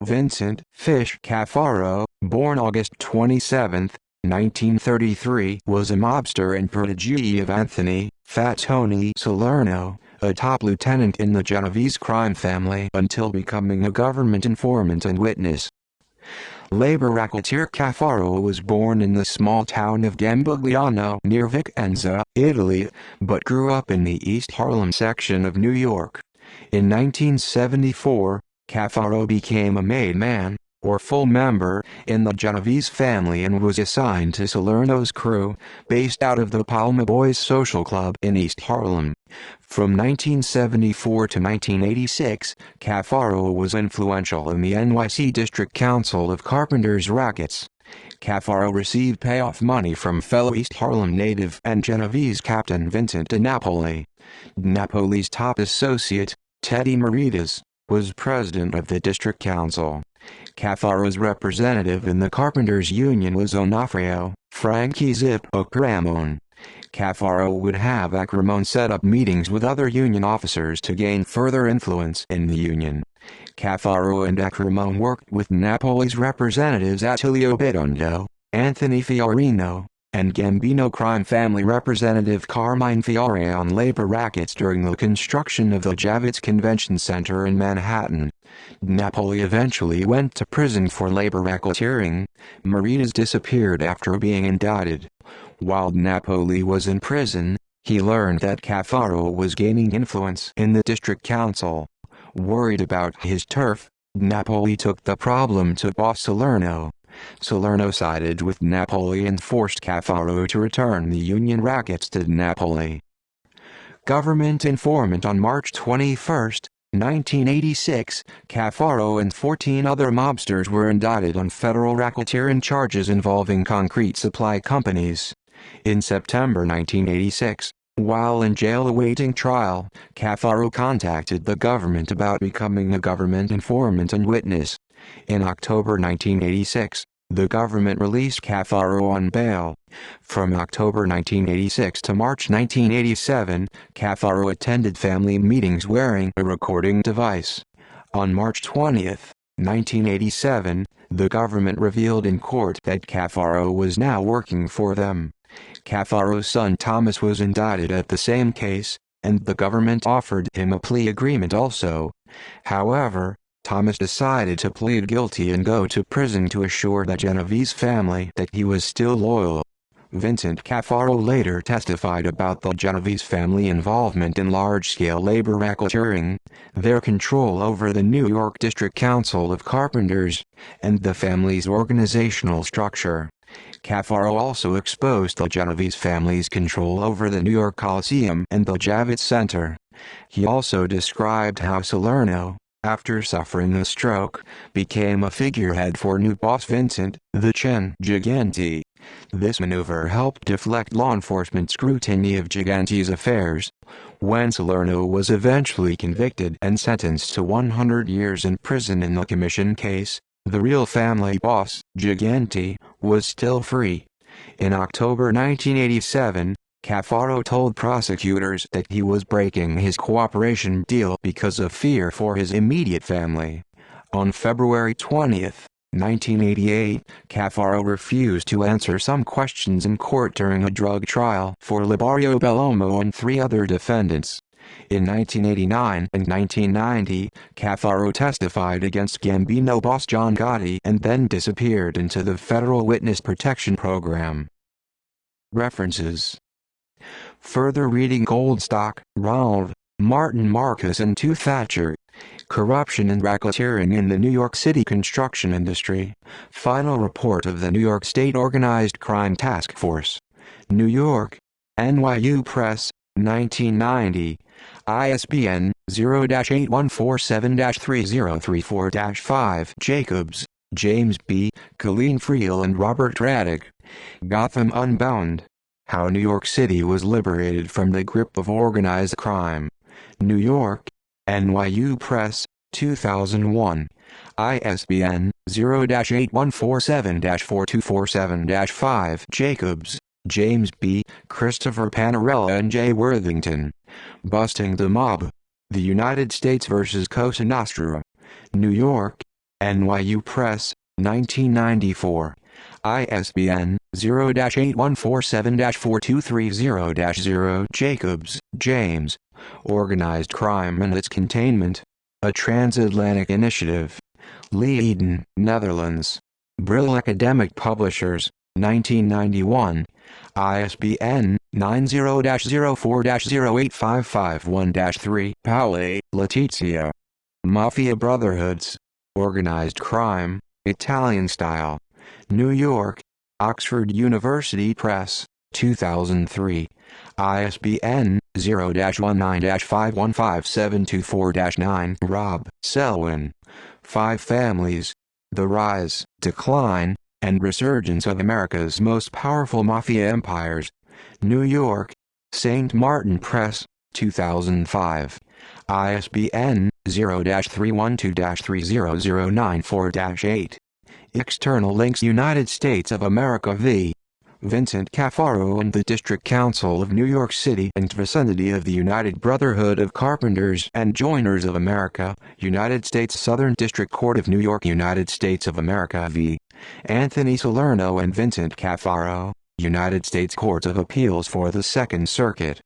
Vincent "Fish" Cafaro, born August 27, 1933, was a mobster and protege of Anthony "Fat Tony" Salerno, a top lieutenant in the Genovese crime family until becoming a government informant and witness. Labor racketeer Cafaro was born in the small town of Gambigliano near Vicenza, Italy, but grew up in the East Harlem section of New York. In 1974, Cafaro became a made man, or full member, in the Genovese family and was assigned to Salerno's crew, based out of the Palma Boys Social Club in East Harlem. From 1974 to 1986, Cafaro was influential in the NYC District Council of Carpenters Rackets. Cafaro received payoff money from fellow East Harlem native and Genovese Captain Vincent de Napoli. Napoli's top associate, Teddy Maritas, was president of the District Council. Cafaro's representative in the Carpenters Union was Onofrio Frankie Zip Acramone. Cafaro would have Acramone set up meetings with other union officers to gain further influence in the union. Cafaro and Acramone worked with Napoli's representatives Attilio Bitondo, Anthony Fiorino, and Gambino crime family representative Carmine Fiore on labor rackets during the construction of the Javits Convention Center in Manhattan. Napoli eventually went to prison for labor racketeering. Maritas disappeared after being indicted. While Napoli was in prison, he learned that Cafaro was gaining influence in the district council. Worried about his turf, Napoli took the problem to boss Salerno. Salerno sided with Napoli and forced Cafaro to return the union rackets to Napoli. Government informant on March 21, 1986, Cafaro and 14 other mobsters were indicted on federal racketeering charges involving concrete supply companies. In September 1986, while in jail awaiting trial, Cafaro contacted the government about becoming a government informant and witness. In October 1986, the government released Cafaro on bail. From October 1986 to March 1987, Cafaro attended family meetings wearing a recording device. On March 20, 1987, the government revealed in court that Cafaro was now working for them. Cafaro's son Thomas was indicted at the same case, and the government offered him a plea agreement also. However, Thomas decided to plead guilty and go to prison to assure the Genovese family that he was still loyal. Vincent Cafaro later testified about the Genovese family involvement in large-scale labor racketeering, their control over the New York District Council of Carpenters, and the family's organizational structure. Cafaro also exposed the Genovese family's control over the New York Coliseum and the Javits Center. He also described how Salerno, after suffering a stroke, became a figurehead for new boss Vincent, the Chin Gigante. This maneuver helped deflect law enforcement scrutiny of Gigante's affairs. When Salerno was eventually convicted and sentenced to 100 years in prison in the commission case, the real family boss, Gigante, was still free. In October 1987, Cafaro told prosecutors that he was breaking his cooperation deal because of fear for his immediate family. On February 20, 1988, Cafaro refused to answer some questions in court during a drug trial for Liborio Bellomo and 3 other defendants. In 1989 and 1990, Cafaro testified against Gambino boss John Gotti and then disappeared into the Federal Witness Protection Program. References. Further reading: Goldstock, Ronald, Martin Marcus and 2 Thatcher. Corruption and Racketeering in the New York City Construction Industry. Final Report of the New York State Organized Crime Task Force. New York: NYU Press, 1990. ISBN 0-8147-3034-5. Jacobs, James B., Colleen Friel and Robert Raddick. Gotham Unbound: How New York City Was Liberated from the Grip of Organized Crime. New York: NYU Press, 2001. ISBN 0-8147-4247-5. Jacobs, James B., Christopher Panarella and J. Worthington. Busting the Mob: The United States vs. Cosa Nostra. New York: NYU Press, 1994. ISBN 0-8147-4230-0. Jacobs, James. Organized Crime and Its Containment. A Transatlantic Initiative. Leiden, Netherlands. Brill Academic Publishers, 1991. ISBN 90-04-08551-3. Paule, Letizia. Mafia Brotherhoods. Organized Crime, Italian Style. New York, Oxford University Press, 2003. ISBN 0-19-515724-9. Rob Selwyn. Five Families. The Rise, Decline, and Resurgence of America's Most Powerful Mafia Empires. New York, St. Martin Press, 2005. ISBN 0-312-30094-8. External links: United States of America v. Vincent Cafaro and the District Council of New York City and vicinity of the United Brotherhood of Carpenters and Joiners of America, United States Southern District Court of New York. United States of America v. Anthony Salerno and Vincent Cafaro, United States Courts of Appeals for the Second Circuit.